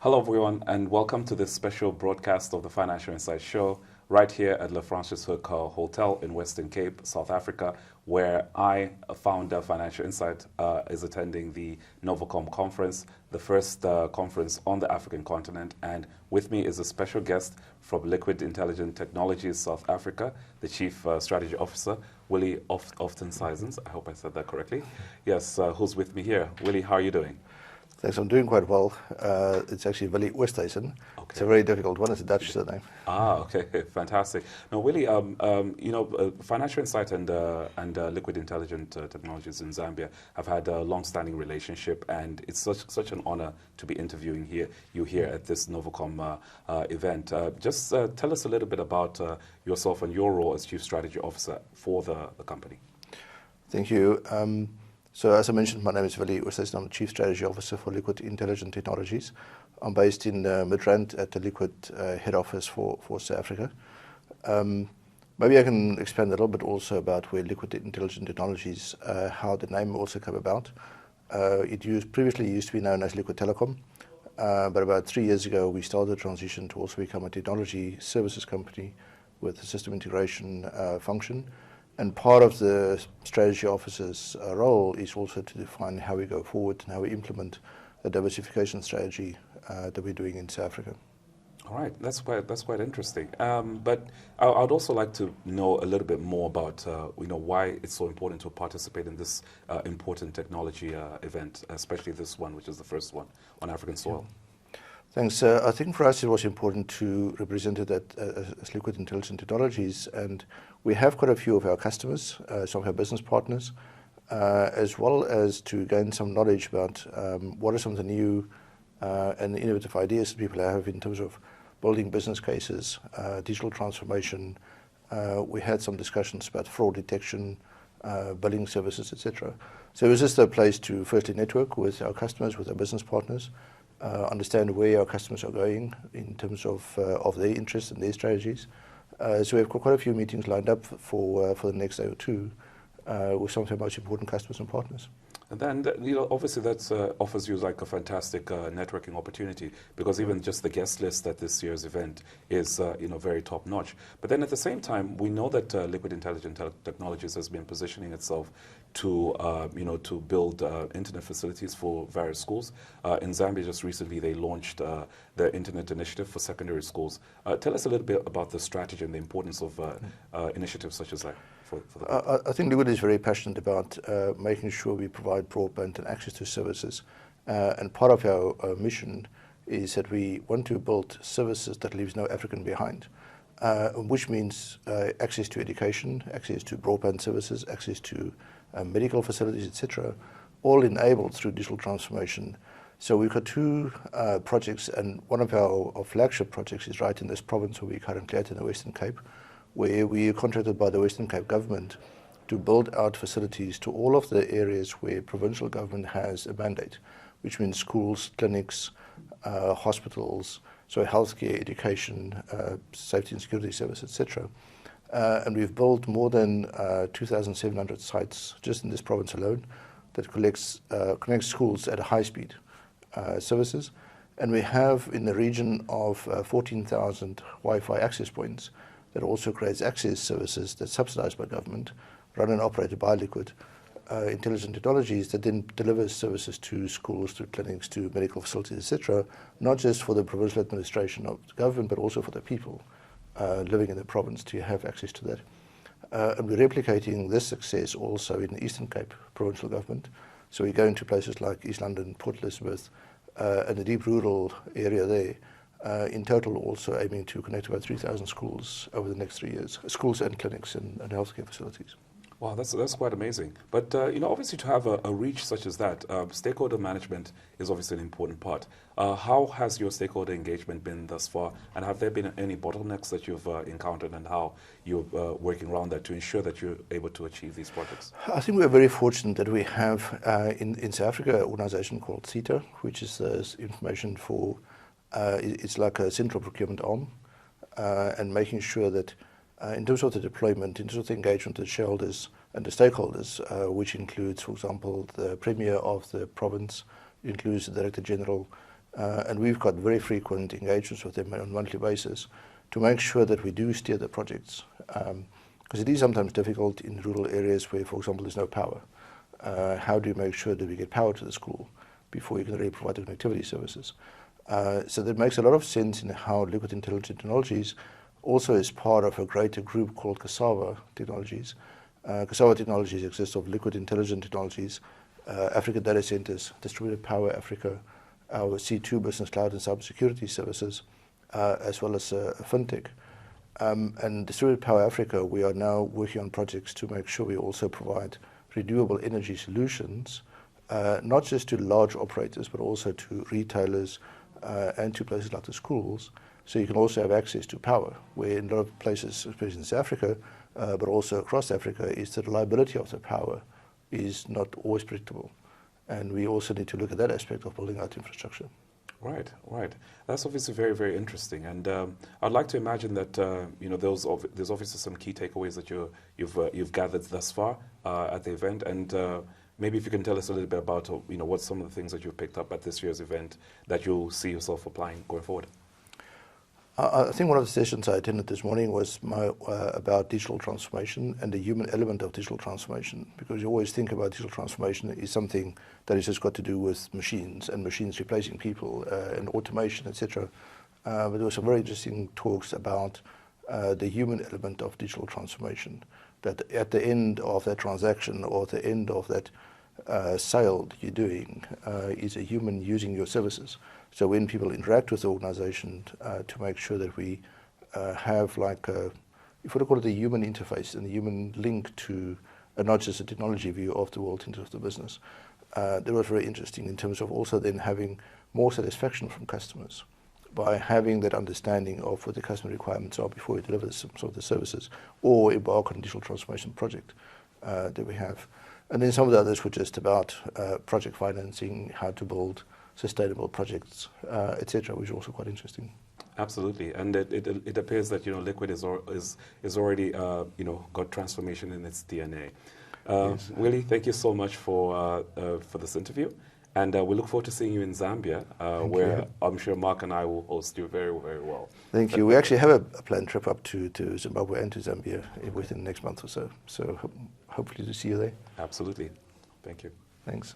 Hello everyone and welcome to this special broadcast of the Financial Insight Show right here at Le Francis Hook Hotel in Western Cape, South Africa, where I, a founder of Financial Insight, is attending the Novacom conference, the first conference on the African continent. And with me is a special guest from Liquid Intelligent Technologies South Africa, the Chief Strategy Officer, Willie Oosthuysen. I hope I said that correctly. Yes, who's with me here? Willie, how are you doing? Thanks, I'm doing quite well. It's actually Willie Oosthuysen. Okay. It's a very difficult one. It's a Dutch surname. Okay, fantastic. Now, Willie, Financial Insight and Liquid Intelligent Technologies in Zambia have had a long-standing relationship, and it's such an honor to be interviewing you here at this Novacom event. Just tell us a little bit about yourself and your role as Chief Strategy Officer for the company. Thank you. So as I mentioned, my name is Willie Oosthuysen. I'm the Chief Strategy Officer for Liquid Intelligent Technologies. I'm based in Midrand at the Liquid head office for South Africa. Maybe I can expand a little bit also about where Liquid Intelligent Technologies, how the name also came about. It previously used to be known as Liquid Telecom, but about 3 years ago we started the transition to also become a technology services company with a system integration function. And part of the strategy officer's role is also to define how we go forward and how we implement the diversification strategy that we're doing in South Africa. All right, that's quite interesting. But I'd also like to know a little bit more about why it's so important to participate in this important technology event, especially this one, which is the first one on African soil. Thanks. I think for us it was important to represent it as Liquid Intelligent Technologies, and we have quite a few of our customers, some of our business partners, as well as to gain some knowledge about what are some of the new and innovative ideas that people have in terms of building business cases, digital transformation. We had some discussions about fraud detection, billing services, etc. So it was just a place to firstly network with our customers, with our business partners, understand where our customers are going in terms of their interests and their strategies. So we have quite a few meetings lined up for the next day or two with some of our most important customers and partners. And then, obviously that offers you like a fantastic networking opportunity, because even just the guest list at this year's event is, very top notch. But then at the same time, we know that Liquid Intelligent Technologies has been positioning itself to, to build internet facilities for various schools. In Zambia, just recently, they launched the Internet Initiative for secondary schools. Tell us a little bit about the strategy and the importance of initiatives such as that. I think Liquid is very passionate about making sure we provide broadband and access to services. And part of our mission is that we want to build services that leaves no African behind, which means access to education, access to broadband services, access to medical facilities, etc., all enabled through digital transformation. So we've got two projects, and one of our flagship projects is right in this province where we're currently at in the Western Cape, where we are contracted by the Western Cape government to build out facilities to all of the areas where provincial government has a mandate, which means schools, clinics, hospitals, so healthcare, education, safety and security services, etc. And we've built more than 2,700 sites just in this province alone that connects schools at a high speed services. And we have in the region of 14,000 Wi-Fi access points that also creates access services that's subsidized by government, run and operated by Liquid Intelligent Technologies, that then delivers services to schools, to clinics, to medical facilities, etc., not just for the provincial administration of the government, but also for the people living in the province to have access to that. And we're replicating this success also in the Eastern Cape provincial government. So we go into places like East London, Port Elizabeth, and the deep rural area there. In total, also aiming to connect about 3,000 schools over the next 3 years, schools and clinics and healthcare facilities. Wow, that's quite amazing. But, obviously to have a reach such as that, stakeholder management is obviously an important part. How has your stakeholder engagement been thus far? And have there been any bottlenecks that you've encountered, and how you're working around that to ensure that you're able to achieve these projects? I think we're very fortunate that we have in South Africa an organization called CSO, which is information for, it's like a central procurement arm, and making sure that in terms of the deployment, in terms of the engagement of the shareholders and the stakeholders, which includes, for example, the Premier of the province, includes the Director General, And we've got very frequent engagements with them on a monthly basis to make sure that we do steer the projects. Because it is sometimes difficult in rural areas where, for example, there's no power. How do you make sure that we get power to the school before you can really provide the connectivity services? So that makes a lot of sense in how Liquid Intelligent Technologies also is part of a greater group called Cassava Technologies. Cassava Technologies exists of Liquid Intelligent Technologies, Africa Data Centers, Distributed Power Africa, our C2 Business Cloud and Cybersecurity Services, as well as FinTech. And Distributed Power Africa, we are now working on projects to make sure we also provide renewable energy solutions, not just to large operators, but also to retailers and to places like the schools. So you can also have access to power, where in a lot of places, especially in South Africa, but also across Africa, is the reliability of the power is not always predictable. And we also need to look at that aspect of building out infrastructure. Right, right. That's obviously very, very interesting. And I'd like to imagine that there's obviously some key takeaways that you've gathered thus far at the event. And maybe if you can tell us a little bit about what some of the things that you've picked up at this year's event that you'll see yourself applying going forward. I think one of the sessions I attended this morning was about digital transformation and the human element of digital transformation, because you always think about digital transformation is something that has just got to do with machines and machines replacing people and automation, etc. But there were some very interesting talks about the human element of digital transformation, that at the end of that transaction or at the end of that sale that you're doing is a human using your services. So when people interact with the organization to make sure that we have if we call it the human interface and the human link to not just a technology view of the world into the business, that was very interesting in terms of also then having more satisfaction from customers by having that understanding of what the customer requirements are before we deliver some sort of the services or embark on a digital transformation project that we have. And then some of the others were just about project financing, how to build sustainable projects, etc., which is also quite interesting. Absolutely, and it appears that Liquid is already got transformation in its DNA. Yes. Willie, thank you so much for this interview, and we look forward to seeing you in Zambia, where I'm sure Mark and I will host you very, very well. Thank you. We actually have a planned trip up to Zimbabwe and to Zambia within the next month or so. So hopefully to see you there. Absolutely. Thank you. Thanks.